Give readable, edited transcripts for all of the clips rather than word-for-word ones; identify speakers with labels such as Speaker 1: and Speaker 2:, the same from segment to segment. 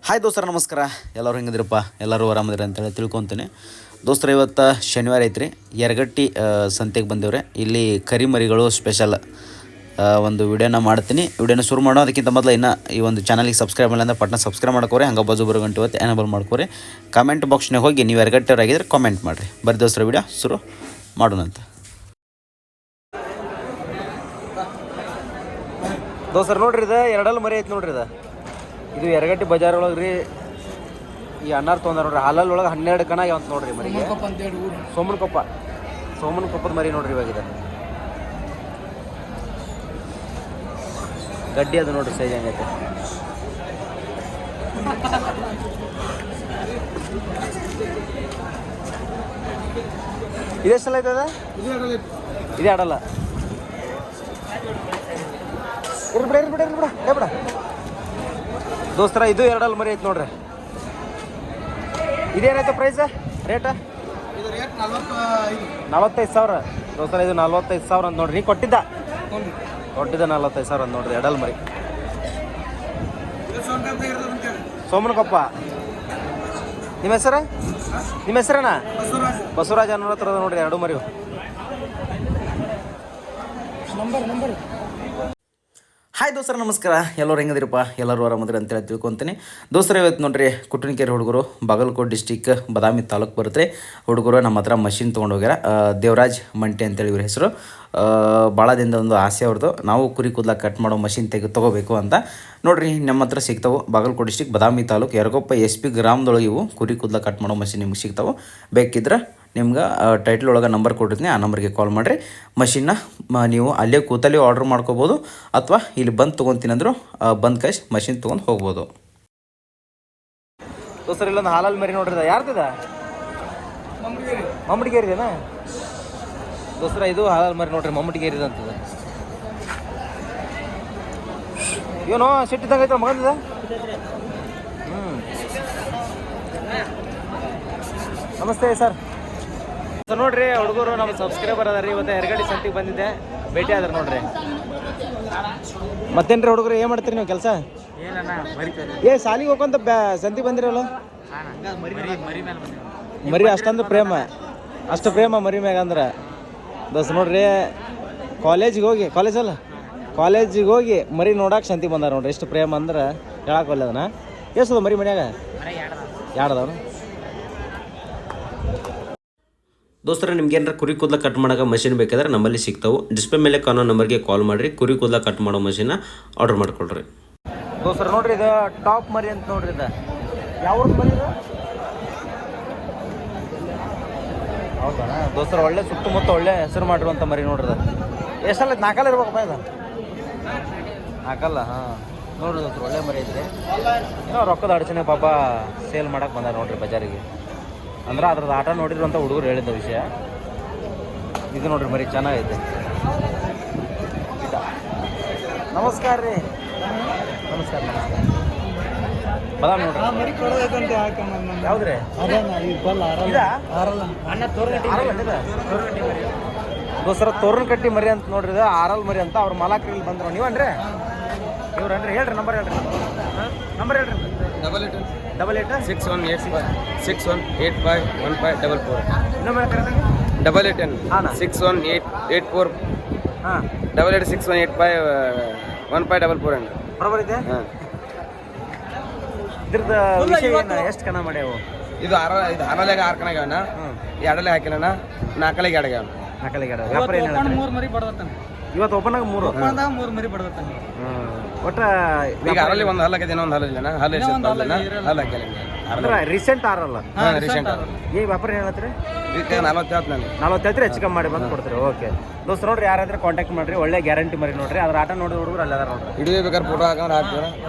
Speaker 1: Hi ದೋಸ್ತರ ನಮಸ್ಕಾರ. ಎಲ್ಲರೂ ಹೆಂಗಿದ್ರಪ್ಪ? ಎಲ್ಲರೂ ಆರಾಮದಿರ ಅಂತೇಳಿ ತಿಳ್ಕೊತೀನಿ. ದೋಸ್ತರ ಇವತ್ತು ಶನಿವಾರ ಐತ್ರಿ, ಯರಗಟ್ಟಿ ಸಂತೆಗೆ ಬಂದೇವ್ರೆ. ಇಲ್ಲಿ ಕರಿಮರಿಗಳು ಸ್ಪೆಷಲ್ ಒಂದು ವಿಡಿಯೋನ ಮಾಡ್ತೀನಿ. ವಿಡಿಯೋನ ಶುರು ಮಾಡೋ ಅದಕ್ಕಿಂತ ಮೊದಲು ಇನ್ನು ಈ ಒಂದು ಚಾನಲ್ಗೆ ಸಬ್ಸ್ಕ್ರೈಬ್ ಮಾಡಿಲ್ಲ ಅಂದ್ರೆ ಪಟ್ನ ಸಬ್ಸ್ಕ್ರೈಬ್ ಮಾಡ್ಕೋರಿ. ಹಂಗೆ ಬಾಜು ಬರೋ ಗಂಟೆ ಹೊತ್ತು ಎನೇಬಲ್ ಮಾಡ್ಕೋರಿ. ಕಮೆಂಟ್ ಬಾಕ್ಸ್ನಾಗ ಹೋಗಿ ನೀವು ಯರಗಟ್ಟೆಯವರಾಗಿದ್ದರೆ ಕಾಮೆಂಟ್ ಮಾಡಿರಿ. ಬರ್ರಿ ದೋಸ್ತರ ವಿಡಿಯೋ ಶುರು ಮಾಡೋಣಂತ. ದೋಸ್ತರ ನೋಡ್ರಿ, ಇದು ಎರಡಲ್ಲಿ ಮರಿ ಐತೆ ನೋಡ್ರಿ. ಇದು ಯರಗಟ್ಟಿ ಬಜಾರ್ ಒಳಗೆ ರೀ. ಈ ಅನ್ನಾರು ತೊಗೊಂಡ್ರ ನೋಡ್ರಿ. ಹಾಲಲ್ಲಿ ಒಳಗೆ 12 ಕಣ ಯಾವಂತ ನೋಡ್ರಿ ಮರಿಗೆ. ಸೋಮನಕೊಪ್ಪದ ಮರಿ ನೋಡ್ರಿ. ಇವಾಗ ಇದೆ ಗಡ್ಡಿ ಅದು ನೋಡ್ರಿ, ಸೈಜ್ ಹಂಗೈತೆ. ಇದೆಷ್ಟಲ್ಲ ಐತದ? ಇದೇ ಆಡಲ್ಲ. ಇರ್ಬಿಡ ದೋಸ್ತರ, ಇದು ಎರಡಲ್ಲಿ ಮರಿ ಐತೆ ನೋಡ್ರಿ. ಇದೇನೈತೆ ಪ್ರೈಸ್ ರೇಟ? 45,000 ದೋಸ್ತರ. ಇದು 45,000 ಅಂತ ನೋಡ್ರಿ. ಕೊಟ್ಟಿದ್ದ 45,000 ಅಂತ ನೋಡ್ರಿ ಎರಡಲ್ಲಿ ಮರಿ. ಸೋಮನಕೊಪ್ಪ. ನಿಮ್ಮ ಹೆಸರೇನಾ? ಬಸವರಾಜ್ ಅನ್ನೋ ಹತ್ರ ನೋಡ್ರಿ ಎರಡು ಮರಿ. ಹಾಯ್ ದೋಸ್ತರ ನಮಸ್ಕಾರ. ಎಲ್ಲರೂ ಹೆಂಗದಿರಪ್ಪ? ಎಲ್ಲರೂ ಆರಾಮದ್ರಿ ಅಂತೇಳಿ ತಿಳ್ಕೊತೀನಿ. ದೋಸ್ತರ ಇವತ್ತು ನೋಡ್ರಿ, ಕುಟ್ಟನಕೆರೆ ಹುಡುಗರು, ಬಾಗಲಕೋಟೆ ಡಿಸ್ಟಿಕ್, ಬದಾಮಿ ತಾಲೂಕು ಬರುತ್ತೆ. ಹುಡುಗರು ನಮ್ಮ ಹತ್ರ ಮಷಿನ್ ತೊಗೊಂಡು ಹೋಗ್ಯಾರ. ದೇವರಾಜ್ ಮಂಟೆ ಅಂತೇಳಿ ಇವ್ರ ಹೆಸರು. ಭಾಳ ದಿನದ ಒಂದು ಆಸೆ ಅವ್ರದ್ದು, ನಾವು ಕುರಿ ಕೂದಲ ಕಟ್ ಮಾಡೋ ಮಷಿನ್ ತೊಗೋಬೇಕು ಅಂತ. ನೋಡಿರಿ, ನಮ್ಮ ಹತ್ರ ಸಿಗ್ತಾವೆ. ಬಾಗಲಕೋಟೆ ಡಿಸ್ಟಿಕ್, ಬದಾಮಿ ತಾಲೂಕು, ಯರಗೊಪ್ಪ SP ಗ್ರಾಮದೊಳಗೆ ಇವು ಕುರಿ ಕೂದಲ ಕಟ್ ಮಾಡೋ ಮಷಿನ್ ನಿಮ್ಗೆ ಸಿಗ್ತಾವೆ. ಬೇಕಿದ್ರೆ ನಿಮ್ಗೆ ಟೈಟ್ಲ್ ಒಳಗೆ ನಂಬರ್ ಕೊಟ್ಟಿರ್ತೀನಿ, ಆ ನಂಬರ್ಗೆ ಕಾಲ್ ಮಾಡಿರಿ. ಮಷಿನ್ನ ನೀವು ಅಲ್ಲೇ ಕೂತಲ್ಲಿ ಆರ್ಡ್ರ್ ಮಾಡ್ಕೋಬೋದು, ಅಥವಾ ಇಲ್ಲಿ ಬಂದು ತೊಗೊತೀನಿ ಅಂದರು ಬಂದು ಕೈಸ್ ಮಷಿನ್ ತೊಗೊಂಡು ಹೋಗ್ಬೋದು. ಸರ್, ಇಲ್ಲೊಂದು ಹಾಲಲ್ಲಿ ಮರಿ ನೋಡ್ರಿ. ಯಾರ್ದಿದ? ಮಮ್ಮಡಿಗೇರಿದೇನಾ ದೋಸ್ತರ? ಇದು ಹಾಲಲ್ಲಿ ಮರಿ ನೋಡ್ರಿ, ಮಮ್ಮಡಿಗೇರಿದ ಅಂತದ. ಏನೋ ಸಿಟ್ಟಿದ್ದಂಗೆ ಐತ್ರ ಮಗಂದಿದ. ನಮಸ್ತೆ ಸರ್. ನೋಡ್ರಿ, ಹುಡುಗರು ನಮ್ಮ ಸಬ್ಸ್ಕ್ರೈಬರ್ ಅದ ರೀ. ಇವತ್ತು ಯರಗಟ್ಟಿ ಸಂತಿಗೆ ಬಂದಿದ್ದೆ, ಭೇಟಿ ಆದ್ರೆ ನೋಡ್ರಿ. ಮತ್ತೇನ್ರಿ ಹುಡುಗರು, ಏನು ಮಾಡ್ತೀರಿ ನೀವು ಕೆಲಸ? ಸಾಲಿಗೆ ಹೋಗ್ಕೊಂತ ಸಂತಿಗೆ ಬಂದಿರಲ್ಲ? ಮರಿ ಅಷ್ಟಂದ್ರೆ ಪ್ರೇಮ, ಅಷ್ಟು ಪ್ರೇಮ ಮರಿ ಮ್ಯಾಗ ಅಂದ್ರೆ ದೋಸ್ತ. ನೋಡ್ರಿ, ಕಾಲೇಜಿಗೆ ಹೋಗಿ ಮರಿ ನೋಡಕ್ಕೆ ಸಂತಿಗೆ ಬಂದಾರ ನೋಡ್ರಿ. ಎಷ್ಟು ಪ್ರೇಮ ಅಂದ್ರೆ ಹೇಳಕ್ಕೆ ಒಳ್ಳೆದನ. ಎಷ್ಟದ ಮರಿ ಮನ್ಯಾಗ? ಯಾಡದವನು ದೋಸ್ತರ. ನಿಮ್ಗೆ ಏನಾರ ಕುರಿ ಕೂದಲ ಕಟ್ ಮಾಡೋಕೆ ಮಷಿನ್ ಬೇಕಾದ್ರೆ ನಮ್ಮಲ್ಲಿ ಸಿಗ್ತಾವೆ. ಡಿಸ್ಪ್ಲೇ ಮೇಲೆ ಕಾಣೋ ನಂಬರ್ಗೆ ಕಾಲ್ ಮಾಡಿರಿ. ಕುರಿ ಕೂದಲ ಕಟ್ ಮಾಡೋ ಮಷಿನ್ನ ಆರ್ಡರ್ ಮಾಡ್ಕೊಳ್ರಿ. ದೋಸ್ತರ ನೋಡ್ರಿ, ಇದು ಟಾಪ್ ಮರಿ ಅಂತ ನೋಡ್ರಿ. ಇದು ಯಾವ ಮರಿ? ಹೌದಾ ದೋಸ್ತರ? ಒಳ್ಳೆ ಸುತ್ತಮುತ್ತ ಒಳ್ಳೆ ಹೆಸರು ಮಾಡಿರುವಂಥ ಮರಿ ನೋಡ್ರಿ. ಎಷ್ಟಲ್ಲ? 4 ಇರ್ಬೇಕಪ್ಪ ಇದು. 4? ಹಾಂ ನೋಡ್ರಿ ದೋಸ್ತರ, ಒಳ್ಳೆ ಮರಿ ಐತ್ರಿ. ಏನೋ ರೊಕ್ಕದ ಅಡಚಣೆ ಪಾಪ ಸೇಲ್ ಮಾಡಕ್ಕೆ ಬಂದಾರ ನೋಡ್ರಿ ಬಜಾರಿಗೆ. ಅಂದ್ರೆ ಅದ್ರದ್ದು ಆಟ ನೋಡಿರುವಂಥ ಹುಡುಗರು ಹೇಳಿದ ವಿಷಯ ಇದು ನೋಡ್ರಿ. ಮರಿ ಚೆನ್ನಾಗೈತೆ. ನಮಸ್ಕಾರ ರೀ. ನಮಸ್ಕಾರ. ಬದಾಮ್ ನೋಡ್ರಿ. ಯಾವ್ದ್ರಿ? ದೋಸ್ತರ, ತೋರಣಕಟ್ಟಿ ಮರಿ ಅಂತ ನೋಡ್ರಿ. ಇದು ಆರಲ್ ಮರಿ ಅಂತ. ಅವ್ರ ಮಾಲಕರು ಇಲ್ಲಿ ಬಂದ್ರು. ನೀವನ್ರಿ? ಇವ್ರನ್ರಿ? ಹೇಳ್ರಿ ನಂಬರ್ ಹೇಳ್ರಿ. ನಂಬರ್ ಹೇಳ್ರಿ. 88
Speaker 2: 61851544.
Speaker 1: ಇನ್ನೊಮ್ಮೆ
Speaker 2: 88 6184 8861851544 ಅಂడి.
Speaker 1: ಬರೋಬರ್ ಇದೆ. ಇದ್ರದ್ದು ವಿಷಯ ಏನು? ಎಷ್ಟು ಕಣ ಮಾಡ್ಯಾವು?
Speaker 2: ಇದು ಆರಲೆಗೆ 6 ಕಣ ಆಗ್ಯಾವಣ್ಣ. ಎರಡಲೆ ಹಾಕಿಲ್ಲಣ್ಣ. 4ಲೆಗೆ 2 ಆಗ್ಯಾವ.
Speaker 1: 4ಲೆಗೆ 2. ವ್ಯಾಪಾರ ಏನು?
Speaker 3: 3 ಮರಿ ಬಡದತ್ತಾನೆ
Speaker 1: ಇವತ್ತು ಓಪನಾಗ 3
Speaker 3: ಮರಿ ಬಡದತ್ತಾನೆ.
Speaker 1: ಒಟ್ಟು
Speaker 2: ಈಗ ಅರಲ್ಲಿ ಒಂದು ಹಲ್ಲು ಹಾಕಿದೆ, ಇನ್ನೊಂದು ಹಲ್ಲು ಇಲ್ಲಣ್ಣ. ಹಲ್ಲು ಹಾಕಿಲ್ಲ
Speaker 1: ಅಂದ್ರೆ ರೀಸೆಂಟ್ ಆರಲ್ಲ.
Speaker 2: ರೀಸೆಂಟ್
Speaker 1: ಈ ವ್ಯಾಪಾರ ಏನು ಹೇಳ್ತೀರಿ?
Speaker 2: ಇದಕ್ಕೆ
Speaker 1: 40 ಹೆಚ್ಚು ಕಮ್ಮಿ ಮಾಡಿ ಬಂದು ಕೊಡ್ತೀರಿ. ಓಕೆ ದೋಸ್ತ, ನೋಡ್ರಿ, ಯಾರಾದ್ರೆ ಕಾಂಟ್ಯಾಕ್ಟ್ ಮಾಡಿರಿ. ಒಳ್ಳೆ ಗ್ಯಾರಂಟಿ ಮರಿ ನೋಡ್ರಿ. ಅದ್ರ ಆಟ ನೋಡಿ ಹುಡುಗರು ಅಲ್ಲ ನೋಡ್ರಿ.
Speaker 2: ಹಿಡಿಯೋ ಬೇಕಾದ್ರೆ ಫೋಟೋ ಹಾಕಂದ್ರೆ ಹಾಕ್ತೀರ.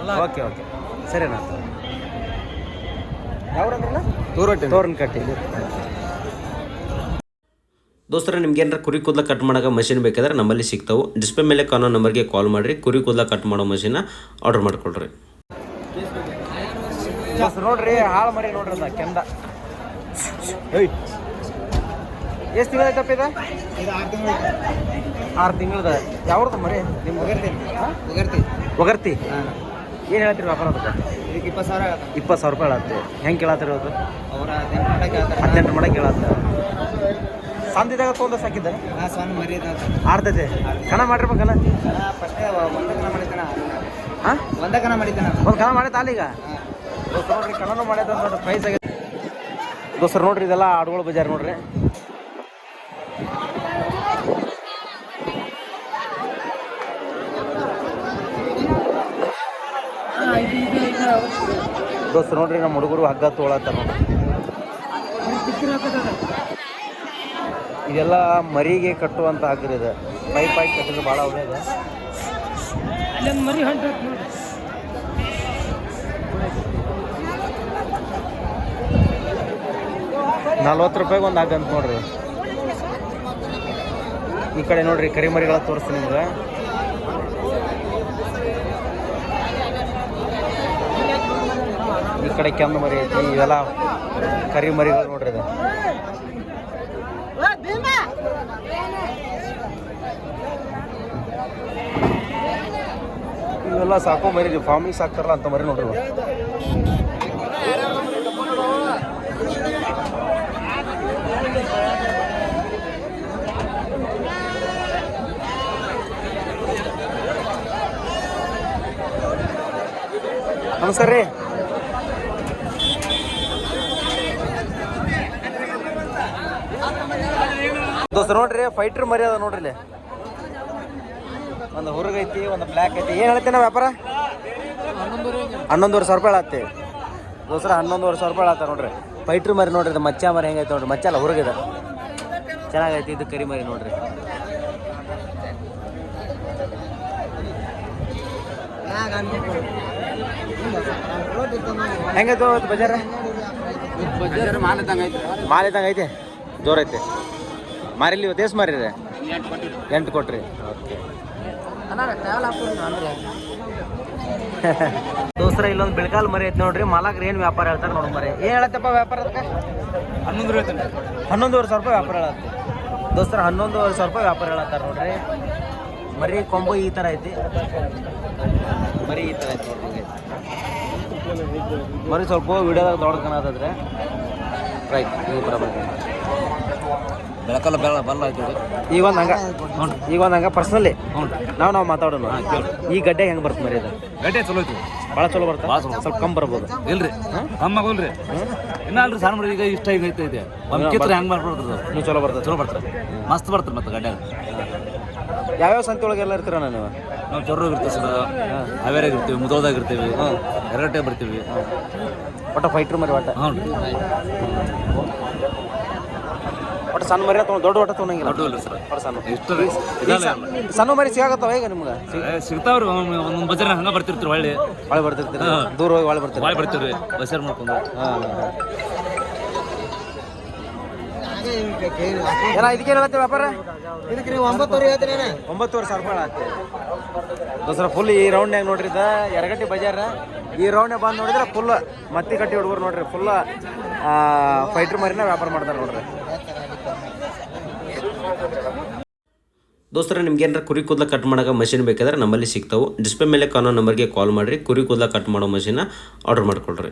Speaker 1: ಓಕೆ ಸರಿನಾ? ಯಾವ್ರಂದ್ರಲ್ಲ? ತೋರಣಕಟ್ಟಿ. ದೋಸ್ತರ, ನಿಮ್ಗೆ ಏನಾರ ಕುರಿ ಕೂದಲ ಕಟ್ ಮಾಡೋಕೆ ಮಷಿನ್ ಬೇಕಾದ್ರೆ ನಮ್ಮಲ್ಲಿ ಸಿಗ್ತಾವೆ. ಡಿಸ್ಪ್ಲೇ ಮೇಲೆ ಕಾಣೋ ನಂಬರ್ಗೆ ಕಾಲ್ ಮಾಡಿರಿ. ಕುರಿ ಕೂದಲ ಕಟ್ ಮಾಡೋ ಮಷಿನ್ನ ಆರ್ಡರ್ ಮಾಡ್ಕೊಳ್ರಿ. ನೋಡ್ರಿ, ಹಾಳು ಮರಿ ನೋಡ್ರಿ. ಅದ ಕೆಂದ ಎಷ್ಟು ತಿಂಗಳಾಯ್ತಪ್ಪ ಇದು? 6 ತಿಂಗಳದ. ಯಾವ್ದು ಮರಿ? ನಿಮ್ಮ ಒಗರ್ತಿ? ಏನು ಹೇಳ್ತೀರಿ ವ್ಯಾಪಾರ ಅದಕ್ಕೆ?
Speaker 2: ಇದಕ್ಕೆ 20,000
Speaker 1: 20,000 ರೂಪಾಯಿ ಹೇಳತ್ತೆ. ಹೆಂಗೆ ಕೇಳತ್ತೀರಿ ಇವತ್ತು?
Speaker 2: ಅವರ 18
Speaker 1: 18 ಮಾಡಕ್ಕೆ ಕೇಳತ್ತೆ. ಸಂದಿದಾಗ ತೊಗೊಂಡು ಸಾಕಿದ್ದಾರೆ
Speaker 2: ಸಣ್ಣ ಮರಿ
Speaker 1: ಆಡ್ತೈತೆ ಕಣ ಮಾಡಿರ್ಬೇಕಲ್ಲ.
Speaker 2: ಫಸ್ಟೇ ಒಂದ ಕಣ ಮಾಡಿದ್ದಾನ.
Speaker 1: ಹಾಂ
Speaker 2: ಒಂದ ಕಣ ಮಾಡಿದ್ದಾನ.
Speaker 1: ಒಂದು ಕಣ ಮಾಡೈತೆ ಅಲ್ಲೀಗ ದೋಸ್ತರು ನೋಡ್ರಿ, ಕಣನೂ ಮಾಡೈತೆ ನೋಡ್ರಿ, ಪ್ರೈಸ್ ಆಗೈತೆ ದೋಸ್ತರು ನೋಡ್ರಿ. ಇದೆಲ್ಲ ಆಡುಗಳ ಬಜಾರ್ ನೋಡ್ರಿ. ದೋಸ್ತರು ನೋಡ್ರಿ, ನಮ್ಮ ಹುಡುಗರು ಹಗ್ಗ ತೊಗೊಳತ್ತಾರ ನೋಡ್ರಿ. ಇದೆಲ್ಲ ಮರಿಗೆ ಕಟ್ಟುವಂತ ಹಗ್ಗ ಇದೆ. ಪೈಪ್ ಕಟ್ಟಿದ್ರೆ ಭಾಳ ಒಳ್ಳೇದು.
Speaker 3: ಅಲ್ಲೊಂದು ಮರಿ ಹೊಂಟ ನೋಡಿ.
Speaker 1: 40 ರೂಪಾಯಿಗೆ ಒಂದು ಹಗ್ಗ ಅಂತ ನೋಡ್ರಿ. ಈ ಕಡೆ ನೋಡ್ರಿ ಕರಿಮರಿಗಳ ತೋರಿಸ್ತೀನಿ ನಿಮ್ಗೆ. ಈ ಕಡೆ ಕೆಂದು ಮರಿ ಐತಿ. ಇವೆಲ್ಲ ಕರಿಮರಿಗಳು ನೋಡ್ರಿ. ಇದು ಇವೆಲ್ಲ ಸಾಕೋ ಮರಿ, ಫಾರ್ಮಿಂಗ್ ಸಾಕ್ತಾರಲ್ಲ ಅಂತ ಮರಿ ನೋಡ್ರಿ. ನಮಸ್ಕಾರ ರೀ. ದೋಸ್ತ ನೋಡ್ರಿ, ಫೈಟ್ರ್ ಮರಿ ಅದ ನೋಡ್ರಿ. ಇಲ್ಲಿ ಒಂದು ಹುರುಗೈತಿ, ಒಂದು ಬ್ಲ್ಯಾಕ್ ಐತಿ. ಏನು ಹೇಳ್ತೀವಿ ನಾವು ವ್ಯಾಪಾರ? 11,500 ರೂಪಾಯಿ ಹೇಳತ್ತೆ ದೋಸ್ರ. 11,500 ರೂಪಾಯಿ ಹೇಳತ್ತ ನೋಡ್ರಿ. ಫೈಟ್ರ್ ಮರಿ ನೋಡ್ರಿ. ಇದು ಮಚ್ಚ ಮರಿ ಹೆಂಗೈತೆ ನೋಡ್ರಿ. ಮಚ್ಚ ಅಲ್ಲ, ಹುರುಗಿದೆ, ಚೆನ್ನಾಗೈತಿ. ಇದು ಕರಿ ಮರಿ ನೋಡ್ರಿ. ಹೆಂಗೈತು ಬಜಾರ? ಮಾಲ್ ಇದ್ದಂಗೆ ಐತೆ, ಜೋರೈತೆ. ಮಾರಿಲಿ ಇವತ್ತು ಎಷ್ಟು ಮಾರಿರಿ? 8 ಕೊಟ್ರಿ. ಓಕೆ ದೋಸ್ರ, ಇಲ್ಲೊಂದು ಬೆಳಗಾಲ್ ಮರಿ ಐತೆ ನೋಡ್ರಿ. ಮಾಲಾಗ್ರಿ ಏನು ವ್ಯಾಪಾರ ಹೇಳ್ತಾರೆ ನೋಡಿ ಮರಿ. ಏನು ಹೇಳತ್ತಪ್ಪ ವ್ಯಾಪಾರ ಅದಕ್ಕೆ? 11,500 ರೂಪಾಯಿ ವ್ಯಾಪಾರ ಹೇಳತ್ತೆ ದೋಸ್ತರ. 11,500 ರೂಪಾಯಿ ವ್ಯಾಪಾರ ಹೇಳತ್ತಾರೆ ನೋಡ್ರಿ. ಮರಿ ಕೊಂಬು ಈ ಥರ ಐತಿ. ಮರಿ ಈ ಥರ ಐತಿ ನೋಡ್ರಿ. ಮರಿ ಸ್ವಲ್ಪ ವಿಡಿಯೋದಾಗ ದೊಡ್ಡ ಕಾಣತ್ತದ್ರೆ ರೈಟ್. ಇದು ಬರಬೇಕು.
Speaker 2: ಬೆಳಕಲ್ಲ ಬಲ್ಲ ಆಯ್ತು.
Speaker 1: ಈಗ ಒಂದು ಹಂಗೆ ಪರ್ಸ್ನಲಿ ನಾವು ಮಾತಾಡೋಣ. ಈ ಗಡ್ಡೆ ಹೆಂಗೆ ಬರ್ತದೆ ಮರಿ? ಅದು
Speaker 2: ಗಡ್ಡೆ ಚಲೋ ಐತಿ,
Speaker 1: ಭಾಳ ಚಲೋ ಬರ್ತದೆ. ಸ್ವಲ್ಪ ಕಮ್ಮಿ ಬರ್ಬೋದು.
Speaker 2: ಇಲ್ರಿ ಕಮ್ಮಿ ಆಗೋಲ್ರಿ. ಇನ್ನ ಅಲ್ರಿ ಸಣ್ಣ ಮರಿ ಈಗ ಇಷ್ಟ ಈಗ ಐತೆ. ಒಂದು ಕಿತ್ರ ಹೆಂಗೆ ಮಾಡ್ಬಿಡ್ತದೆ.
Speaker 1: ನೀವು ಚಲೋ ಬರ್ತದೆ.
Speaker 2: ಚಲೋ ಬರ್ತದೆ, ಮಸ್ತ್ ಬರ್ತದೆ. ಮತ್ತೆ ಗಡ್ಡೆ
Speaker 1: ಯಾವ್ಯಾವ ಸಂತೆ ಒಳಗೆಲ್ಲ ಇರ್ತೀರ ನೀವು?
Speaker 2: ನಾವು ಚೊರ್ರಾಗ ಇರ್ತೀವಿ ಸರ್, ಹಾವೇರಿಯಾಗ ಇರ್ತೀವಿ, ಮುದೋಳದಾಗ ಇರ್ತೀವಿ, ಎರಗಟ್ಟೆ ಬರ್ತೀವಿ.
Speaker 1: ಒಟ್ಟು ಫೈಟ್ರ್ ಮರಿ ಒಟ್ಟು.
Speaker 2: ಹ್ಞೂ ರೀ.
Speaker 1: ಒಟ್ಟು ಸಣ್ಣ ಮರಿ ತೊಗೊಂಡು ದೊಡ್ಡ ಒಟ್ಟು ತೊಗೊಂಡಂಗಿಲ್ಲ.
Speaker 2: ದೊಡ್ಡ ಇಲ್ಲ ಸರ್,
Speaker 1: ಒಟ್ಟು ಸಣ್ಣ
Speaker 2: ಇಷ್ಟು ರೀ.
Speaker 1: ಸಣ್ಣ ಮರಿ ಸಿಗಾಕತ್ತಾವ ಈಗ ನಿಮ್ಗೆ?
Speaker 2: ಸಿಗ್ತಾವ್ರಿ. ಒಂದೊಂದು ಬಜಾರ್ ಹಂಗೆ ಬರ್ತಿರ್ತೀರಿ. ಹೊಳ್ಳಿ
Speaker 1: ಒಳಗೆ ಬರ್ತಿರ್ತೀರಿ, ದೂರ ಹೋಗಿ ಒಳಗೆ ಬರ್ತೀರಿ.
Speaker 2: ಹೊಳ್ಳಿ ಬರ್ತೀವಿ ಬಜಾರ್ ಮಾಡ್ಕೊಂಡು.
Speaker 1: ಏನ ಇದಕ್ಕೆ ಹೇಳತ್ತೆ ವ್ಯಾಪಾರ?
Speaker 2: ಇದಕ್ಕೆ 9,000 ಹೇಳ್ತೀನಿ.
Speaker 1: 9,500 ರೂಪಾಯಿ ಹೇಳತ್ತೆ ದೋಸ್ರ. ಫುಲ್ ಈ ರೌಂಡ್ನಾಗ ನೋಡ್ರಿ. ಇದು ಎರಗಟ್ಟಿ ಬಜಾರ. ಈ ರೌಂಡ್ನಾಗ ಬಂದು ನೋಡಿದ್ರೆ ಫುಲ್ ಮತ್ತಿ ಕಟ್ಟಿ ಹುಡುಗರು ನೋಡ್ರಿ. ಫುಲ್ ಫೈಟ್ರ್ ಮರಿನ ವ್ಯಾಪಾರ ಮಾಡ್ತಾರೆ ನೋಡ್ರಿ. ದೋಸ್ತರ, ನಿಮ್ಗೆ ಏನಾರ ಕುರಿ ಕೂದಲ ಕಟ್ ಮಾಡೋಕೆ ಮಷಿನ್ ಬೇಕಾದ್ರೆ ನಮ್ಮಲ್ಲಿ ಸಿಗ್ತಾವೆ. ಡಿಸ್ಪ್ಲೇ ಮೇಲೆ ಕಾಣೋ ನಂಬರ್ಗೆ ಕಾಲ್ ಮಾಡಿರಿ. ಕುರಿ ಕೂದಲ ಕಟ್ ಮಾಡೋ ಮಷಿನ್ನ ಆರ್ಡರ್ ಮಾಡ್ಕೊಳ್ರಿ.